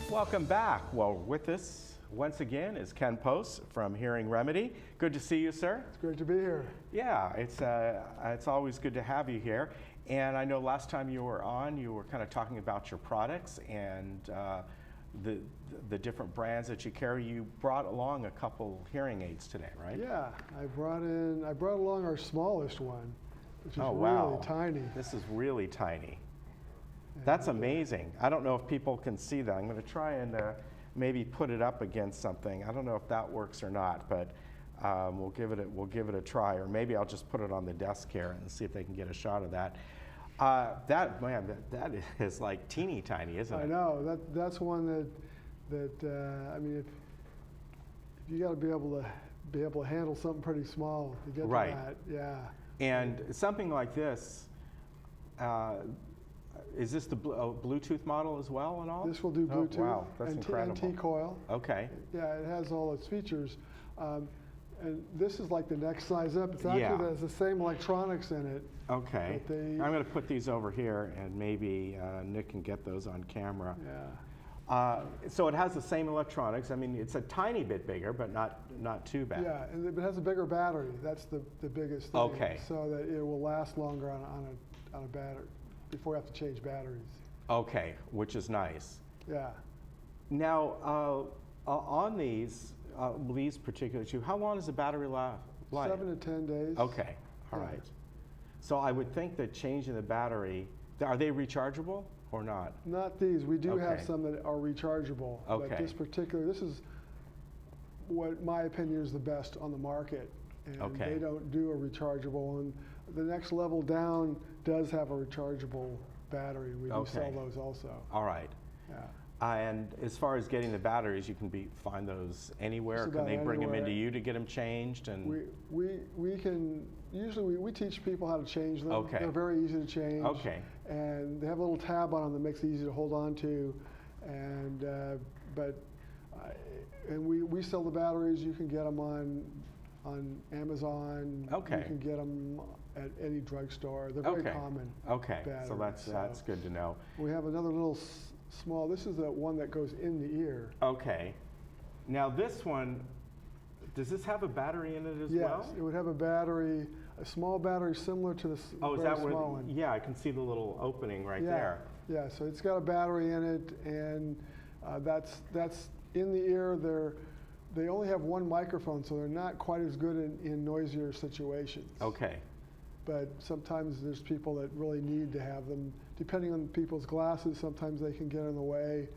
Welcome back. Well, with us once again is Ken Post from Hearing Remedy. Good to see you, sir. It's great to be here. Yeah, it's always good to have you here. And I know last time you were on, you were kind of talking about your products and the different brands that you carry. You brought along a couple hearing aids today, right? Yeah, I brought along our smallest one, which is wow. really tiny. This is really tiny. That's amazing. I don't know if people can see that. I'm going to try and maybe put it up against something. I don't know if that works or not, but we'll give it a try. Or maybe I'll just put it on the desk here and see if they can get a shot of that. That is like teeny tiny, isn't it? I know. That's one that I mean, if you got to be able to handle something pretty small to get to that. Yeah. And something like this. Is this the Bluetooth model as well and all? This will do Bluetooth. Oh, wow, that's incredible. And T-coil. Okay. Yeah, it has all its features. And this is like the next size up. It's actually has the same electronics in it. Okay. I'm going to put these over here, and maybe Nick can get those on camera. Yeah. So it has the same electronics. I mean, it's a tiny bit bigger, but not too bad. Yeah, and it has a bigger battery. That's the biggest thing. Okay. So that it will last longer on a battery before you have to change batteries. Okay, which is nice. Yeah. Now, on these particular two, how long does the battery life? 7 to 10 days. Okay, all right. So I would think that changing the battery, are they rechargeable or not? Not these. We do have some that are rechargeable. Okay. But this is what my opinion is the best on the market. And they don't do a rechargeable. And the next level down does have a rechargeable battery. We do sell those also. All right. Yeah. And as far as getting the batteries, you can find those anywhere. Can they bring them into you to get them changed? And we can usually we teach people how to change them. Okay. They're very easy to change. Okay. And they have a little tab on them that makes it easy to hold on to. And and we sell the batteries. You can get them on Amazon. Okay. You can get them at any drugstore. They're very common. Okay. Batteries, so that's good to know. We have another little small. This is the one that goes in the ear. Okay. Now this one, does this have a battery in it as well? Yes, it would have a small battery similar to the is very that small one. Yeah, I can see the little opening right there. Yeah, so it's got a battery in it, and that's in the ear. They only have one microphone, so they're not quite as good in noisier situations. Okay. But sometimes there's people that really need to have them. Depending on people's glasses, sometimes they can get in the way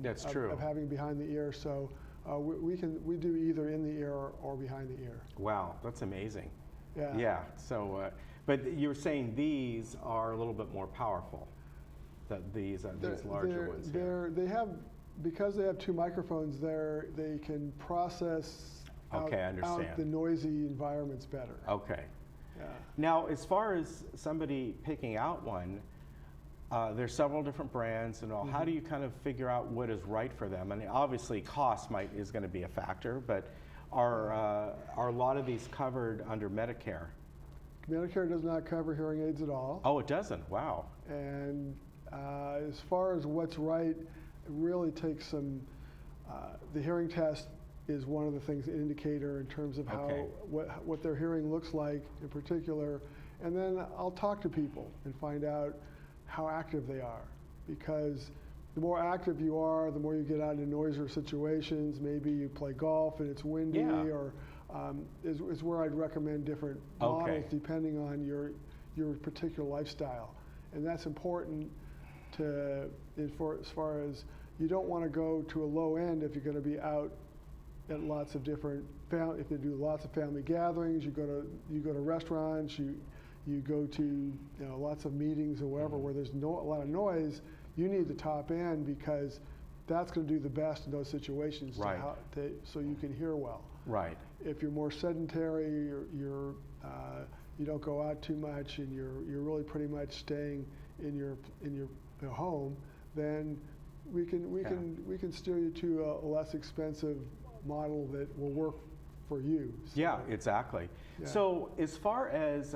That's true. of having behind the ear. So we do either in the ear or behind the ear. Wow, that's amazing. Yeah. Yeah. So, but you were saying these are a little bit more powerful. These larger ones. Because they have two microphones there, they can process out the noisy environments better. Okay. Yeah. Now, as far as somebody picking out one, there's several different brands and all. Mm-hmm. How do you kind of figure out what is right for them? I mean, obviously, cost is going to be a factor, but are a lot of these covered under Medicare? Medicare does not cover hearing aids at all. Oh, it doesn't? Wow. And as far as what's right, it really takes some. The hearing test is one of the things, an indicator in terms of how what their hearing looks like in particular, and then I'll talk to people and find out how active they are, because the more active you are, the more you get out into noisier situations. Maybe you play golf and it's windy, or is where I'd recommend different models depending on your particular lifestyle, and that's important as far as you don't want to go to a low end if you're going to be out at lots of different if you do lots of family gatherings, you go to restaurants, you go to lots of meetings or wherever where there's a lot of noise. You need the top end because that's going to do the best in those situations, so you can hear well. Right. If you're more sedentary, you don't go out too much, and you're really pretty much staying in your home, then we can steer you to a less expensive model that will work for you. So, yeah, exactly. Yeah. So as far as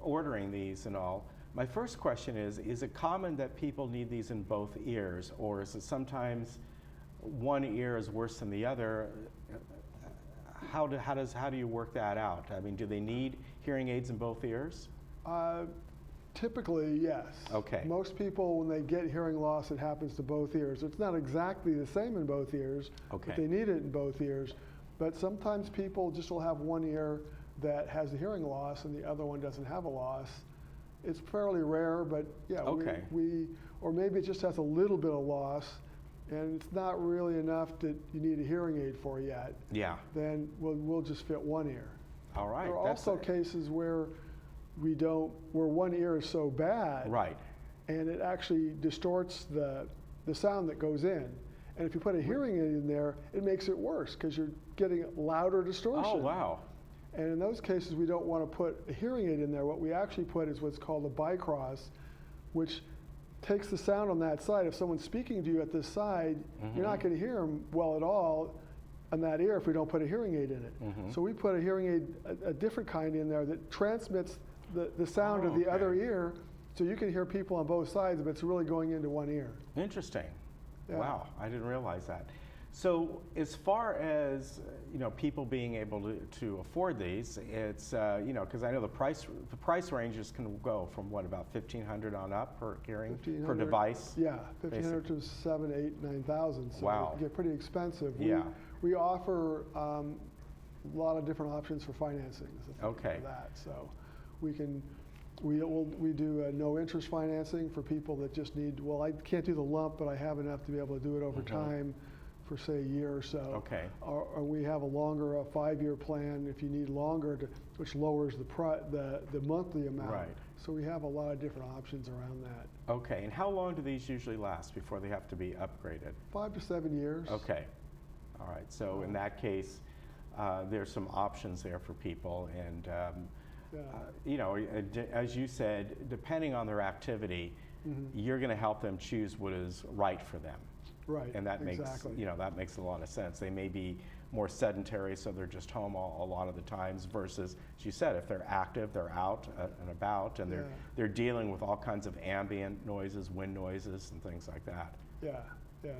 ordering these and all, My first question is it common that people need these in both ears, or is it sometimes one ear is worse than the other? How do you work that out? I mean, do they need hearing aids in both ears? Typically, yes. Okay. Most people, when they get hearing loss, it happens to both ears. It's not exactly the same in both ears, Okay. but they need it in both ears. But sometimes people just will have one ear that has the hearing loss and the other one doesn't have a loss. It's fairly rare, but yeah, Okay. or maybe it just has a little bit of loss and it's not really enough that you need a hearing aid for yet. Yeah. Then we'll just fit one ear. All right. There are also cases where where one ear is so bad, Right. and it actually distorts the sound that goes in. And if you put a hearing aid in there, it makes it worse because you're getting louder distortion. Oh, wow. And in those cases, we don't want to put a hearing aid in there. What we actually put is what's called a bicross, which takes the sound on that side. If someone's speaking to you at this side, you're not going to hear them well at all on that ear if we don't put a hearing aid in it. So we put a hearing aid, a different kind in there that transmits the sound of the okay. other ear, so you can hear people on both sides, but it's really going into one ear. Interesting. Yeah. Wow, I didn't realize that. So as far as people being able to afford these, it's because I know the price ranges can go from what, about $1,500 on up per hearing per 1,500, device. Yeah, 1,500 to 7,000, 8,000, 9,000. So Wow. it can get pretty expensive. Yeah. We offer a lot of different options for financing. Okay. For that, so we do no interest financing for people that just need. Well, I can't do the lump, but I have enough to be able to do it over time. For say a year or so. Okay. Or we have a 5-year plan if you need longer, which lowers the monthly amount. Right. So we have a lot of different options around that. Okay, and how long do these usually last before they have to be upgraded? 5 to 7 years. Okay. All right. So in that case, there's some options there for people, and as you said, depending on their activity, you're going to help them choose what is right for them. Right. And that exactly. makes a lot of sense. They may be more sedentary, so they're just home a lot of the times. Versus, as you said, if they're active, they're out and about, and they're dealing with all kinds of ambient noises, wind noises, and things like that. Yeah, yeah.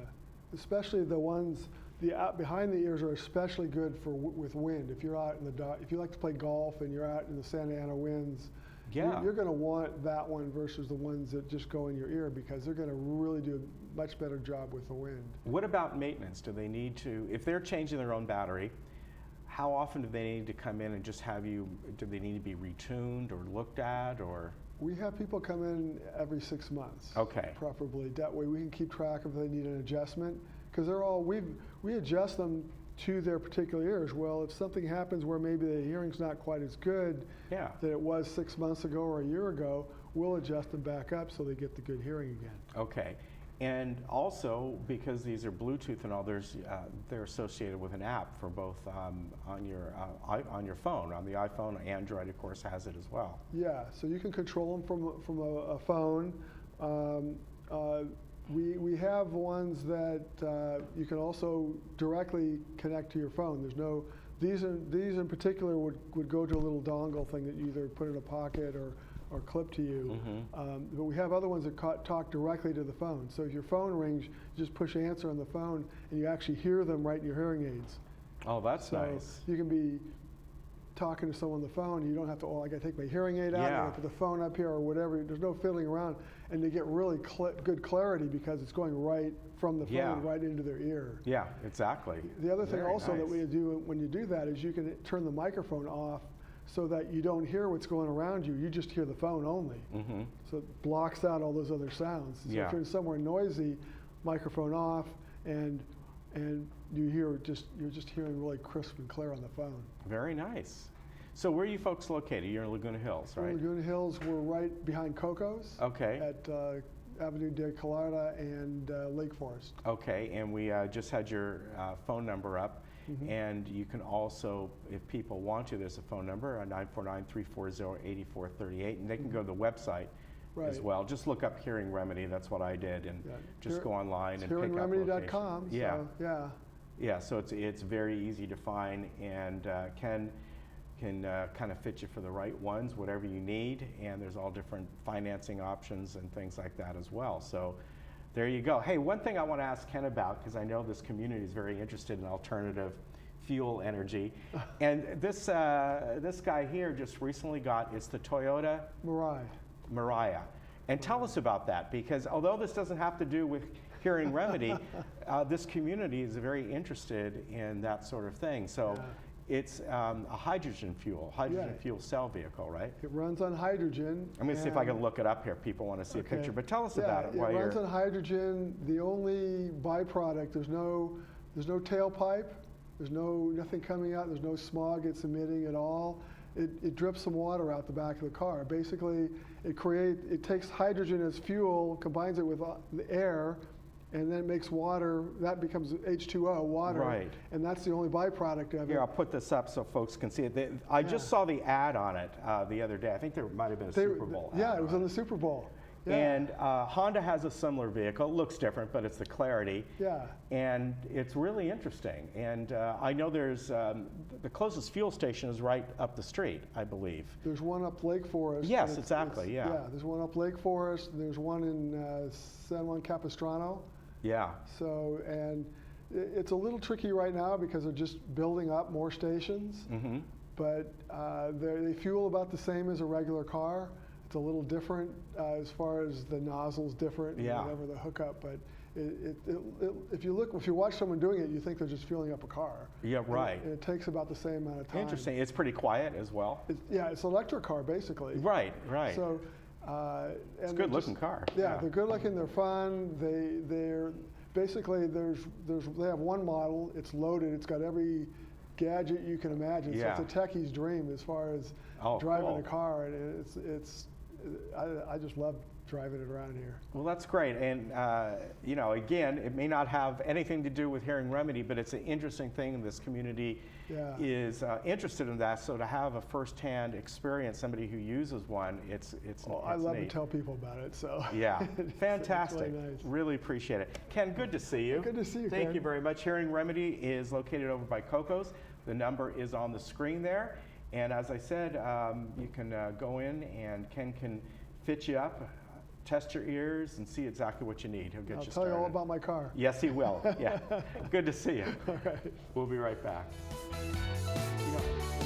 Especially the ones behind the ears are especially good with wind. If you're out in if you like to play golf and you're out in the Santa Ana winds, you're going to want that one versus the ones that just go in your ear, because they're going to really do a much better job with the wind. What about maintenance? Do they need to, if they're changing their own battery, how often do they need to come in and just do they need to be retuned or looked at, or? We have people come in every 6 months. Okay. Preferably. That way we can keep track if they need an adjustment, because we adjust them to their particular ears. Well, if something happens where maybe the hearing's not quite as good that it was 6 months ago or a year ago, we'll adjust them back up so they get the good hearing again. Okay. And also, because these are Bluetooth and all, they're associated with an app for both on your phone. On the iPhone, Android, of course, has it as well. Yeah, so you can control them from a phone. We have ones that you can also directly connect to your phone. These in particular would go to a little dongle thing that you either put in a pocket or clip to you. But we have other ones that talk directly to the phone. So if your phone rings, you just push answer on the phone and you actually hear them right in your hearing aids. Oh, that's nice. You can be talking to someone on the phone, you don't have to, I got to take my hearing aid out, I got to put the phone up here or whatever. There's no fiddling around, and they get really good clarity because it's going right from the phone right into their ear. Yeah, exactly. The other thing also that we do when you do that is you can turn the microphone off so that you don't hear what's going around you. You just hear the phone only. So it blocks out all those other sounds. So if you're somewhere noisy, microphone off, and you're just hearing really crisp and clear on the phone. Very nice. So where are you folks located? You're in Laguna Hills, right? In Laguna Hills, we're right behind Coco's. Okay. At Avenue de Colada and Lake Forest. Okay, and we just had your phone number up. And you can also, if people want to, there's a phone number, 949-340-8438, and they can go to the website as well. Just look up Hearing Remedy. That's what I did, and just go online and pick up HearingRemedy.com. location. Yeah, so it's very easy to find. And can kind of fit you for the right ones, whatever you need, and there's all different financing options and things like that as well. So there you go. Hey, one thing I want to ask Ken about, because I know this community is very interested in alternative fuel energy, and this guy here just recently got, it's the Toyota Mirai. And tell us about that, because although this doesn't have to do with Hearing Remedy, this community is very interested in that sort of thing. So it's a hydrogen fuel cell vehicle, right? It runs on hydrogen. I'm going to see if I can look it up here. People want to see a picture, but tell us about it. It runs on hydrogen. The only byproduct, there's no tailpipe. There's nothing coming out. There's no smog it's emitting at all. It drips some water out the back of the car. Basically, it takes hydrogen as fuel, combines it with the air, and then it makes water. That becomes H2O, water. Right. And that's the only byproduct of it. Here, I'll put this up so folks can see it. I just saw the ad on it the other day. I think there might have been a Super Bowl ad. Yeah, it was on the Super Bowl. Yeah. And Honda has a similar vehicle. It looks different, but it's the Clarity. Yeah. And it's really interesting. And I know there's, the closest fuel station is right up the street, I believe. There's one up Lake Forest. Yes, exactly, yeah. Yeah, there's one up Lake Forest. There's one in San Juan Capistrano. Yeah. So, and it's a little tricky right now because they're just building up more stations. Mm-hmm. But they fuel about the same as a regular car. It's a little different as far as the nozzle's different, and whatever the hookup. But if you watch someone doing it, you think they're just fueling up a car. Yeah, right. And it takes about the same amount of time. Interesting. It's pretty quiet as well. It's an electric car basically. Right, right. So, it's a good-looking car. Yeah, they're good-looking. They're fun. They're basically they have one model. It's loaded. It's got every gadget you can imagine. Yeah. So it's a techie's dream as far as driving a car, and I just love driving it around here. Well, that's great. And, you know, again, it may not have anything to do with Hearing Remedy, but it's an interesting thing. This community is interested in that. So to have a firsthand experience, somebody who uses one, it's I love neat. to tell people about it. So yeah, fantastic. It's really nice. Really appreciate it. Ken, good to see you. Good to see you, Thank Ken. you very much. Hearing Remedy is located over by Coco's. The number is on the screen there. And as I said, you can go in and Ken can fit you up, test your ears, and see exactly what you need. He'll get you started. I'll tell you all about my car. Yes, he will. Yeah. Good to see you. All right. We'll be right back. Yeah.